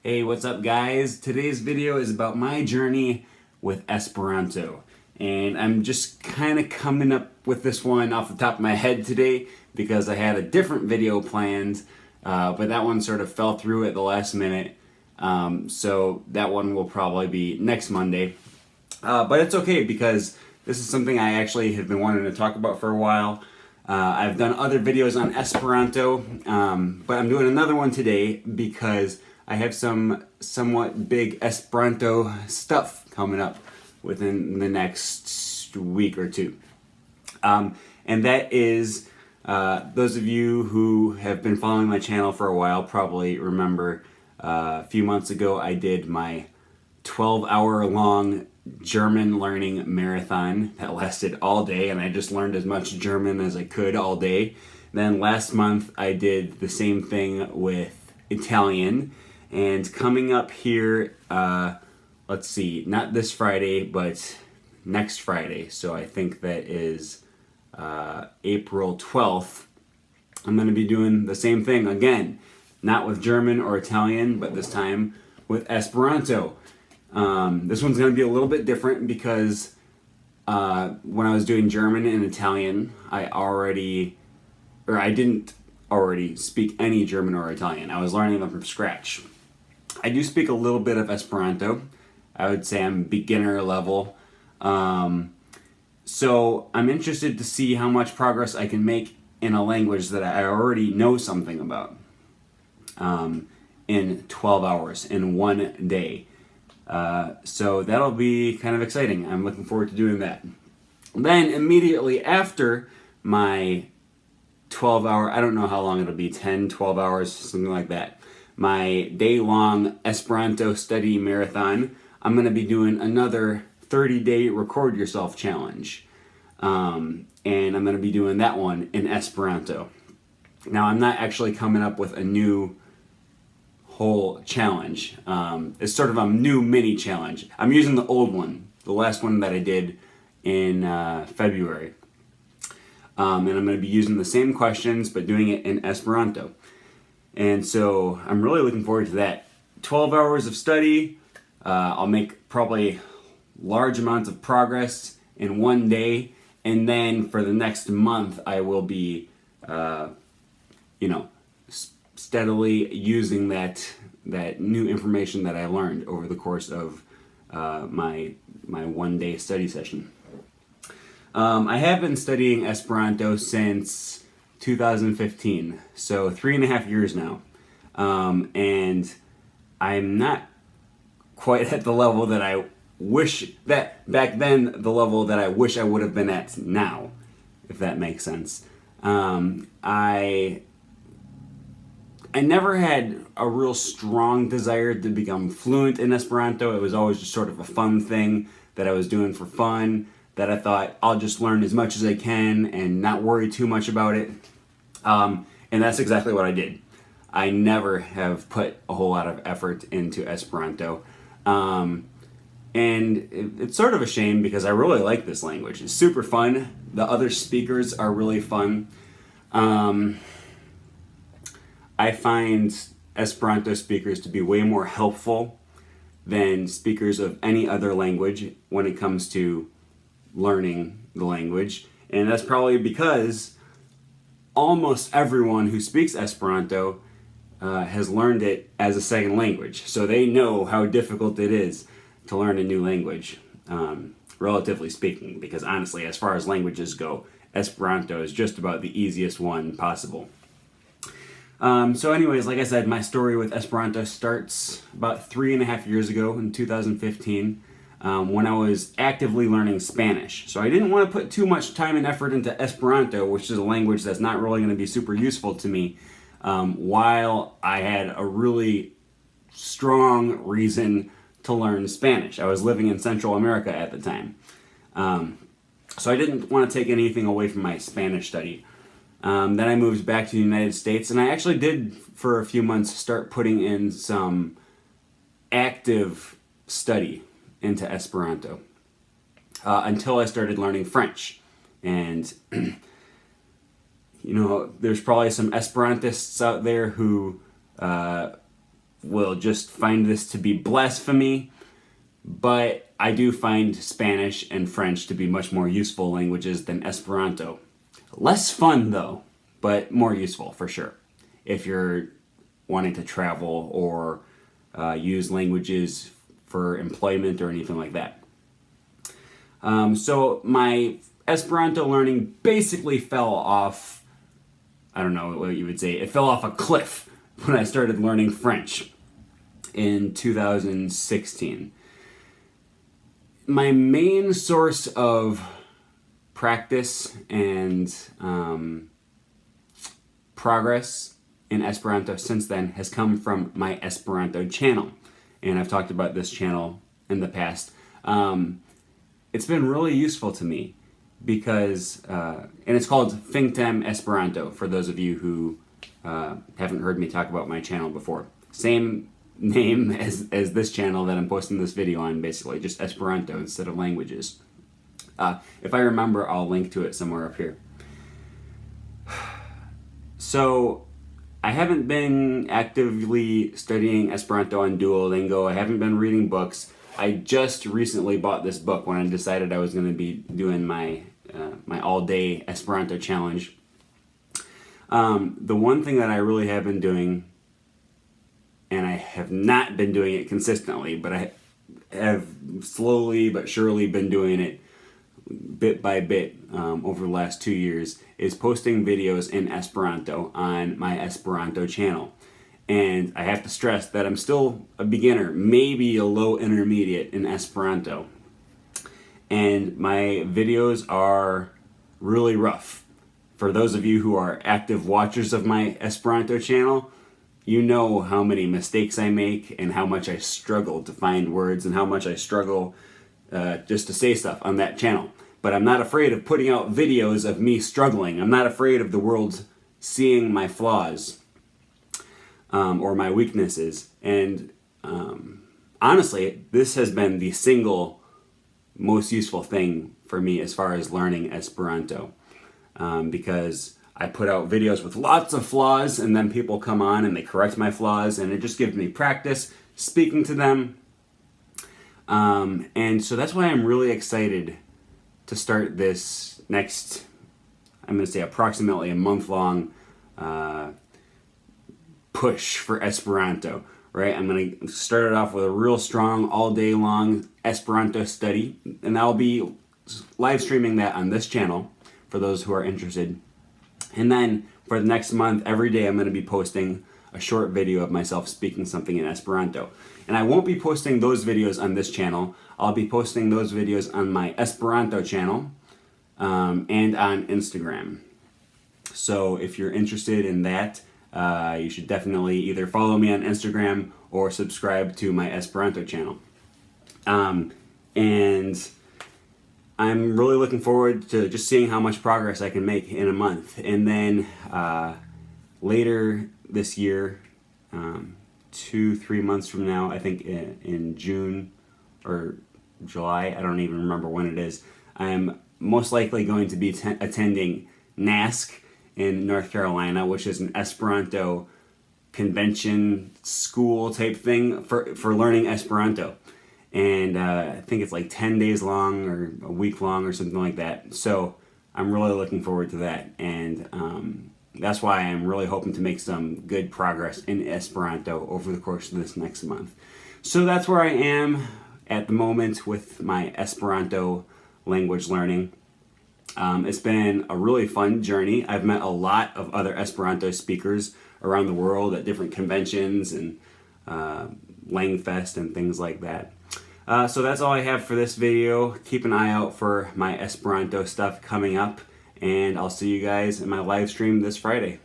Hey, what's up guys? Today's video is about my journey with Esperanto. And I'm just kind of coming up with this one off the top of my head today because I had a different video planned, but that one sort of fell through at the last minute. So that one will probably be next Monday. But it's okay because this is something I actually have been wanting to talk about for a while. I've done other videos on Esperanto, but I'm doing another one today because I have some somewhat big Esperanto stuff coming up within the next week or two. And that is, those of you who have been following my channel for a while probably remember a few months ago I did my 12-hour long German learning marathon that lasted all day, and I just learned as much German as I could all day. Then last month I did the same thing with Italian, and coming up here, let's see, not this Friday, but next Friday, so I think that is April 12th, I'm going to be doing the same thing again, not with German or Italian, but this time with Esperanto. This one's going to be a little bit different because when I was doing German and Italian, I didn't already speak any German or Italian. I was learning them from scratch. I do speak a little bit of Esperanto. I would say I'm beginner level. So I'm interested to see how much progress I can make in a language that I already know something about in 12 hours, in one day. So that'll be kind of exciting. I'm looking forward to doing that. Then immediately after my 12-hour, I don't know how long it'll be, 10, 12 hours, something like that, my day-long Esperanto study marathon, I'm going to be doing another 30-day record yourself challenge. And I'm going to be doing that one in Esperanto. Now, I'm not actually coming up with a new whole challenge. It's sort of a new mini challenge. I'm using the old one, the last one that I did in February. And I'm going to be using the same questions, but doing it in Esperanto. And so I'm really looking forward to that. 12 hours of study. I'll make probably large amounts of progress in one day. And then for the next month, I will be, steadily using that new information that I learned over the course of my one-day study session. I have been studying Esperanto since 2015, so 3.5 years now, and I'm not quite at the level that I wish that back then, the level that I wish I would have been at now, if that makes sense. I never had a real strong desire to become fluent in Esperanto. It was always just sort of a fun thing that I was doing for fun, that I thought I'll just learn as much as I can and not worry too much about it. And that's exactly what I did. I never have put a whole lot of effort into Esperanto. And it's sort of a shame because I really like this language. It's super fun. The other speakers are really fun. I find Esperanto speakers to be way more helpful than speakers of any other language when it comes to learning the language. And that's probably because almost everyone who speaks Esperanto has learned it as a second language. So they know how difficult it is to learn a new language, relatively speaking, because honestly, as far as languages go, Esperanto is just about the easiest one possible. So anyways, like I said, my story with Esperanto starts about 3.5 years ago in 2015, when I was actively learning Spanish. So I didn't want to put too much time and effort into Esperanto, which is a language that's not really going to be super useful to me, while I had a really strong reason to learn Spanish. I was living in Central America at the time. So I didn't want to take anything away from my Spanish study. Then I moved back to the United States, and I actually did, for a few months, start putting in some active study into Esperanto until I started learning French. And, there's probably some Esperantists out there who will just find this to be blasphemy, but I do find Spanish and French to be much more useful languages than Esperanto. Less fun though, but more useful for sure, if you're wanting to travel or use languages for employment or anything like that. So my Esperanto learning basically fell off, I don't know what you would say, it fell off a cliff when I started learning French in 2016. My main source of practice and progress in Esperanto since then has come from my Esperanto channel. And I've talked about this channel in the past. It's been really useful to me because, and it's called French Esperanto, for those of you who haven't heard me talk about my channel before. Same name as this channel that I'm posting this video on, basically, just Esperanto instead of languages. If I remember, I'll link to it somewhere up here. So, I haven't been actively studying Esperanto on Duolingo. I haven't been reading books. I just recently bought this book when I decided I was going to be doing my all-day Esperanto challenge. The one thing that I really have been doing, and I have not been doing it consistently, but I have slowly but surely been doing it bit by bit over the last 2 years, is posting videos in Esperanto on my Esperanto channel. And I have to stress that I'm still a beginner, maybe a low intermediate in Esperanto. And my videos are really rough. For those of you who are active watchers of my Esperanto channel, you know how many mistakes I make and how much I struggle to find words and how much I struggle just to say stuff on that channel. But I'm not afraid of putting out videos of me struggling. I'm not afraid of the world seeing my flaws or my weaknesses. And honestly, this has been the single most useful thing for me as far as learning Esperanto. Because I put out videos with lots of flaws, and then people come on and they correct my flaws, and it just gives me practice speaking to them. And so that's why I'm really excited to start this next, I'm going to say approximately a month-long push for Esperanto, right? I'm going to start it off with a real strong all-day-long Esperanto study, and I'll be live streaming that on this channel for those who are interested. And then for the next month, every day I'm going to be posting a short video of myself speaking something in Esperanto. And I won't be posting those videos on this channel. I'll be posting those videos on my Esperanto channel and on Instagram. So if you're interested in that, you should definitely either follow me on Instagram or subscribe to my Esperanto channel. And I'm really looking forward to just seeing how much progress I can make in a month. And then later this year, 2-3 months from now, I think in June or July, I don't even remember when it is, I'm most likely going to be attending NASC in North Carolina, which is an Esperanto convention school type thing for learning Esperanto. And I think it's like 10 days long or a week long or something like that. So I'm really looking forward to that. And that's why I'm really hoping to make some good progress in Esperanto over the course of this next month. So that's where I am at the moment with my Esperanto language learning. It's been a really fun journey. I've met a lot of other Esperanto speakers around the world at different conventions and Langfest and things like that. So that's all I have for this video. Keep an eye out for my Esperanto stuff coming up, and I'll see you guys in my live stream this Friday.